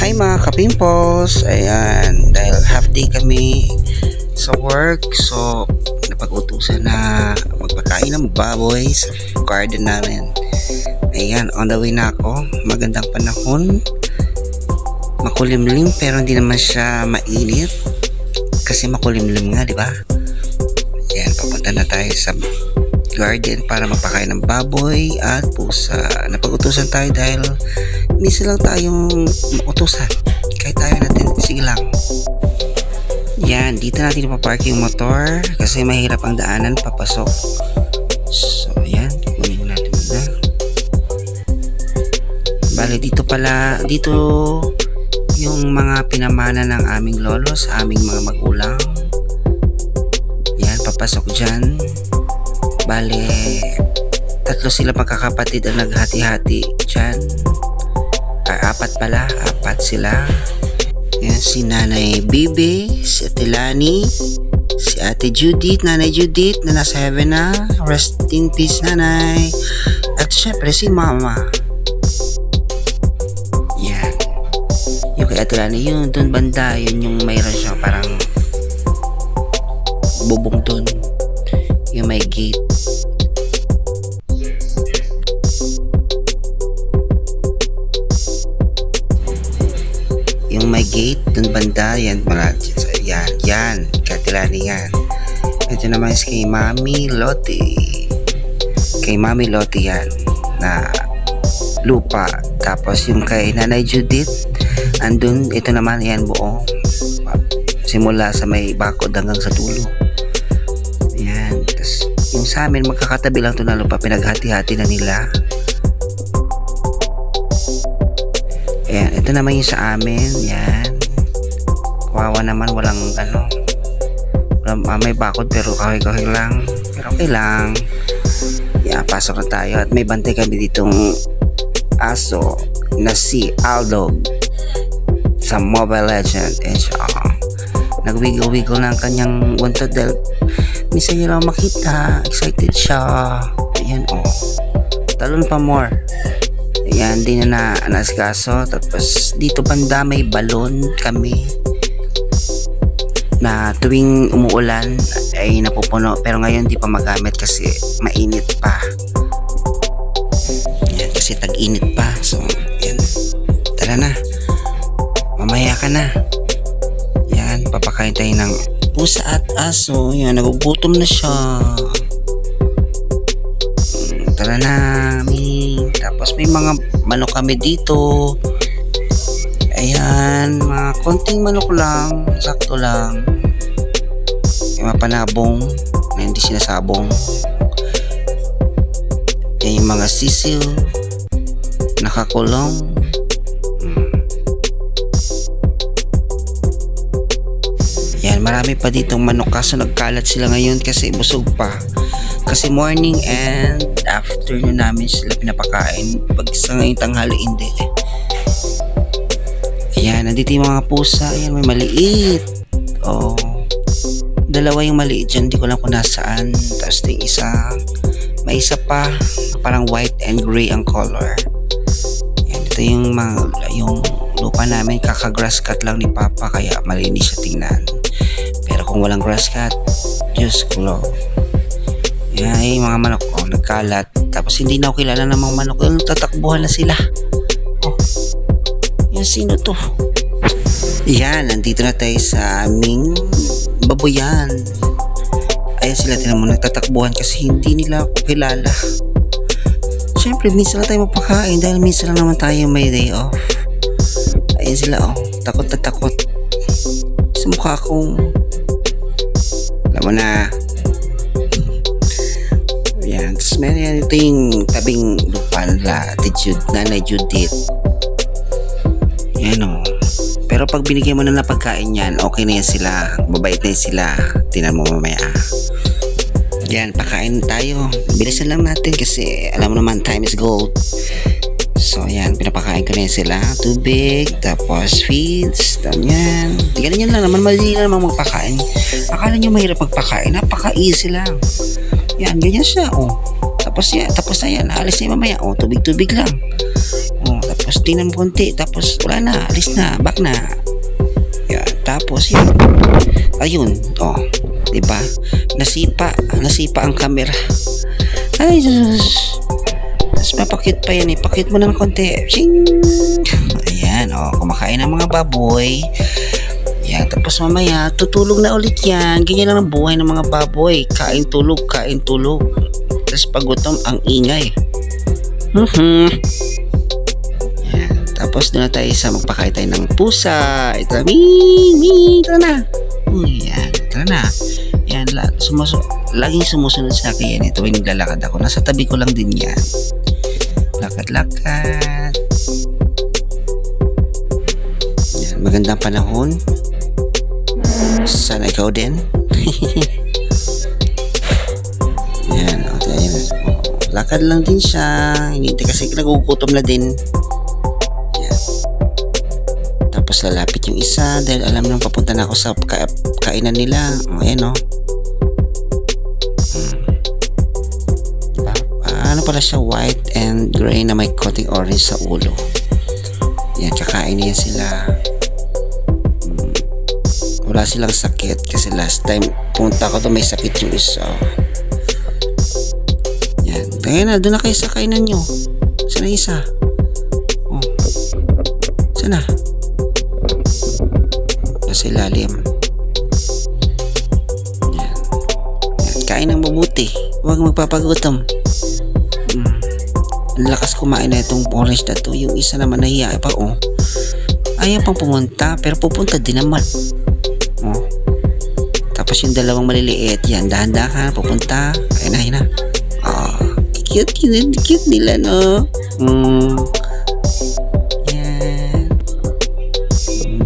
Hi mga kapimpos! Ayan, dahil half day kami sa work, so napag-utusan na magpakain ng baboy sa garden namin. Ayan, on the way na ako. Magandang panahon, makulimlim pero hindi naman siya mainit kasi makulimlim nga, di ba? Ayan, papunta na tayo sa garden para magpakain ng baboy at pusa. Napag-utusan tayo dahil minsan lang tayong utusan. Kahit tayo natin, sige lang. Yan, dito natin ipapark yung motor kasi mahirap ang daanan papasok. So, yan, kunin natin na. Bale, dito yung mga pinamana ng aming lolo sa aming mga magulang. Yan, papasok dyan. Bale, 3 sila magkakapatid ang naghati-hati dyan. Apat sila. Yan, si Nanay Bibi, si Ate Lani, si Ate Judith, Nanay Judith na nasa heaven na. Rest in peace, Nanay. At syempre si Mama. Yan. Yung kay Ate Lani, yun dun banda, yun yung mayroon siya parang bubong dun. Yung may gate. Yung may gate dun banda, yan katilani yan. Ito naman is kay Mami Lottie. Kay Mami Lottie yan na lupa. Tapos yung kay Nanay Judith andun, ito naman yan buo simula sa may bakod hanggang sa dulo. Yan. Tapos yung sa amin magkakatabi lang ito na lupa, pinaghati-hati na nila. Ayan, ito naman yung sa amin. Yan. Kawawa naman, walang may bakod pero kahoy-kahoy lang. Pero okay lang. Yan, pasok na tayo. At may bantay kami ditong aso na si Aldo sa Mobile Legend. And siya, nag-wiggle-wiggle na ang kanyang buntod dahil minsan niya lang makita. Excited siya. Ayan, talon pa more. Ayan, di na naasikaso. Tapos dito banda may balon kami na tuwing umuulan ay napupuno, pero ngayon di pa magamit kasi mainit pa. Ayan, kasi tag-init pa. So ayan, tara na, mamaya ka na. Ayan, papakain tayo ng pusa at aso. Ayan, nagugutom na siya. Tara na, Ming. Tapos may mga manok kami dito. Ayan, mga konting manok lang, sakto lang. May mga panabong na hindi sinasabong. Ayan, yung mga sisil nakakulong. Ayan, marami pa ditong manok kaso nagkalat sila ngayon kasi busog pa. Kasi morning and afternoon namin sila pinapakain. Pag sa ngayong tanghali, hindi. Ayan, nandito yung mga pusa. Ayan, may maliit. Dalawa yung maliit dyan. Hindi ko lang kung nasaan. Tapos yung isa, may isa pa. Parang white and gray ang color. Ayan, ito yung lupa namin. Kaka-grass cut lang ni Papa. Kaya malinis siya tingnan. Pero kung walang grass cut, Diyos ko. Ay, mga manok nagkalat. Tapos hindi na ako kilala ng mga manok. Tatakbuhan na sila. Yan, sino to? Yan, nandito na tayo sa aming baboyan. Ayan sila, tinan mo, nagtatakbuhan kasi hindi nila ako kilala. Siyempre, minsan lang tayo mapakain dahil minsan lang naman tayo may day off. Ayan sila, takot na takot sa mukha kong, alam mo na. Ayan, tapos meron ito yung tabing lupa nila, Nanay Judith. Ayan, pero pag binigyan mo na pagkain yan, okay na yan sila, babait na yan sila. Tingnan mo mamaya. Ayan, pakain tayo. Bilisan lang natin kasi alam mo naman, time is gold. So ayan, pinapakain ko na yan sila. Tubig, tapos feeds, yan. Ganyan lang naman, mali na naman magpakain. Akala nyo mahirap magpakain, napaka-easy lang. Yan, ganyan siya, Tapos na yan, alis na mamaya, tubig-tubig lang. Tapos Tapos tingnan mo konti, tapos wala na, alis na, back na. Yan, tapos yan. Ayun, oh, 'di ba? Nasipa ang camera. Ay, sus. Tapos mapakit pa yan, ipakit mo ng konti. Ching! Ayan, oh, kumakain ng mga baboy. Yan, tapos mamaya, tutulog na ulit yan. Ganyan lang ang buhay ng mga baboy. Kain, tulog, kain, tulog. Tapos pag gutom, ang ingay. Yan, tapos doon na tayo sa magpakain tayo ng pusa. Ito, tara na. Yan, tara na. Yan, laging sumusunod sa akin yan. Ito, naglalakad ako. Nasa tabi ko lang din yan. Lakad-lakad. Yan, magandang panahon. Sana ikaw din. Yan, okay. Lakad lang din siya. Hindi kasi nagugutom na din. Yan. Tapos lalapit yung isa dahil alam nang papunta na ako sa kainan nila. Ayan, diba? Ano pala siya, white and gray na may coating orange sa ulo. Yan, kakain niya sila. Wala silang sakit kasi last time punta ko to may sakit yung isa. Yan, kaya na, doon na kayo sa kainan nyo. Sana isa? Oh, sana? Nasa ilalim. Yan. Yan, kain ng mabuti, huwag magpapagutom. Ang lakas kumain na itong orange na to. Yung isa naman nahiya pa, oh, ayaw pang pumunta pero pupunta din naman. Oh. Tapos yung dalawang maliliit, yan, dahan-dahan, pupunta. Ayun na. Oh, cute nila, no? Yan.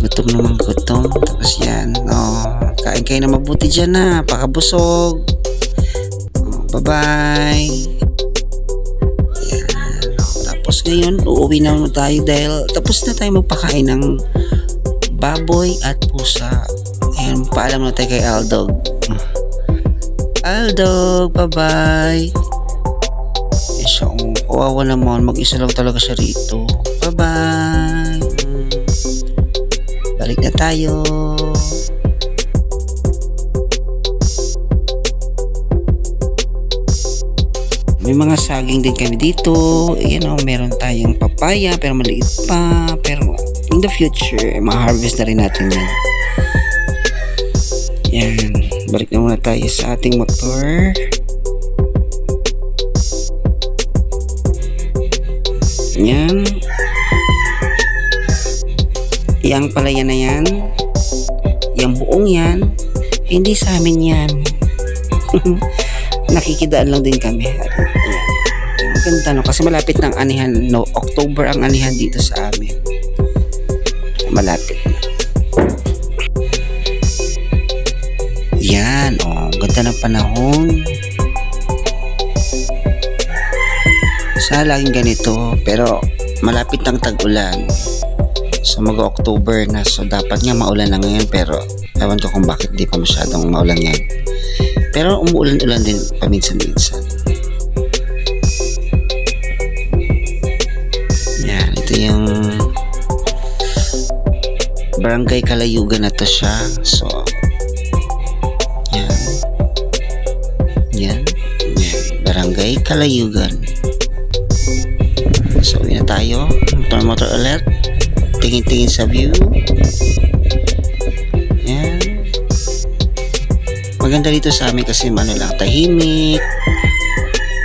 Gutom naman gutom. Tapos yan, oh, kain kayo na mabuti dyan, na pakabusog. Oh, bye-bye. Yan. Oh, tapos ngayon, uuwi na tayo dahil tapos na tayo magpakain ng baboy at pusa. Ayan, paalam na tayo kay Aldog. Aldog, bye-bye. Eh, siya, kawawa naman. Mag-isa lang talaga siya rito. Bye-bye. Balik na tayo. May mga saging din kami dito. Ayan, meron tayong papaya pero maliit pa. Pero in the future, ma-harvest na rin natin yan. Yan, balik na muna tayo sa ating motor. Yan. Yang palaya na yan. Yang buong yan. Hindi sa amin yan. Nakikidaan lang din kami. Yan. Ang ganda, no? Kasi malapit ng anihan. No, October ang anihan dito sa amin. Malapit. Yan, oh, ganda ng panahon. Sana laging ganito, pero malapit ng tag-ulan. So mag-October na, so dapat nga maulan na ngayon, pero ewan ko kung bakit di pa masyadong maulan ngayon. Pero umuulan-ulan din paminsan-minsan. Yan, ito yung Barangay Kalayugan na to siya. So yan, Barangay Kalayugan. So uwi na tayo. Motor ulit. Tingin-tingin sa view. Yan. Maganda dito sa amin kasi lang, tahimik.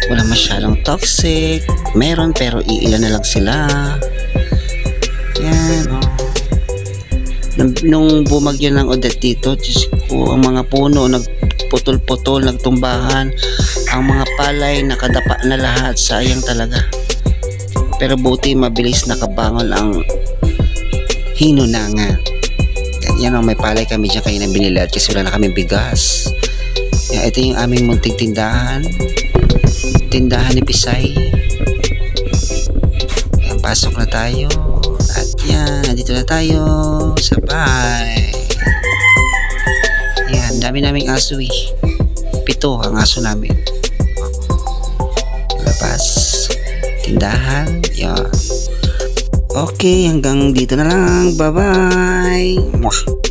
Wala masyadong toxic. Meron pero iilan na lang sila. Yan, oh. Nung bumagyo ng Odette dito, Diyos ko, ang mga puno nagputol-putol, nagtumbahan, ang mga palay nakadapa na lahat. Sayang talaga, pero buti mabilis nakabangon ang hinunangan. Yan, may palay kami dyan kayo na binilad kasi wala na kami bigas. Yan, ito yung aming munting tindahan ni Pisay. Yan, pasok na tayo. At yan, nandito na tayo sa bahay. Yan, dami naming aso eh. 7 ang aso namin. Labas, tindahan, yan. Okay, hanggang dito na lang. Bye-bye. Mwah.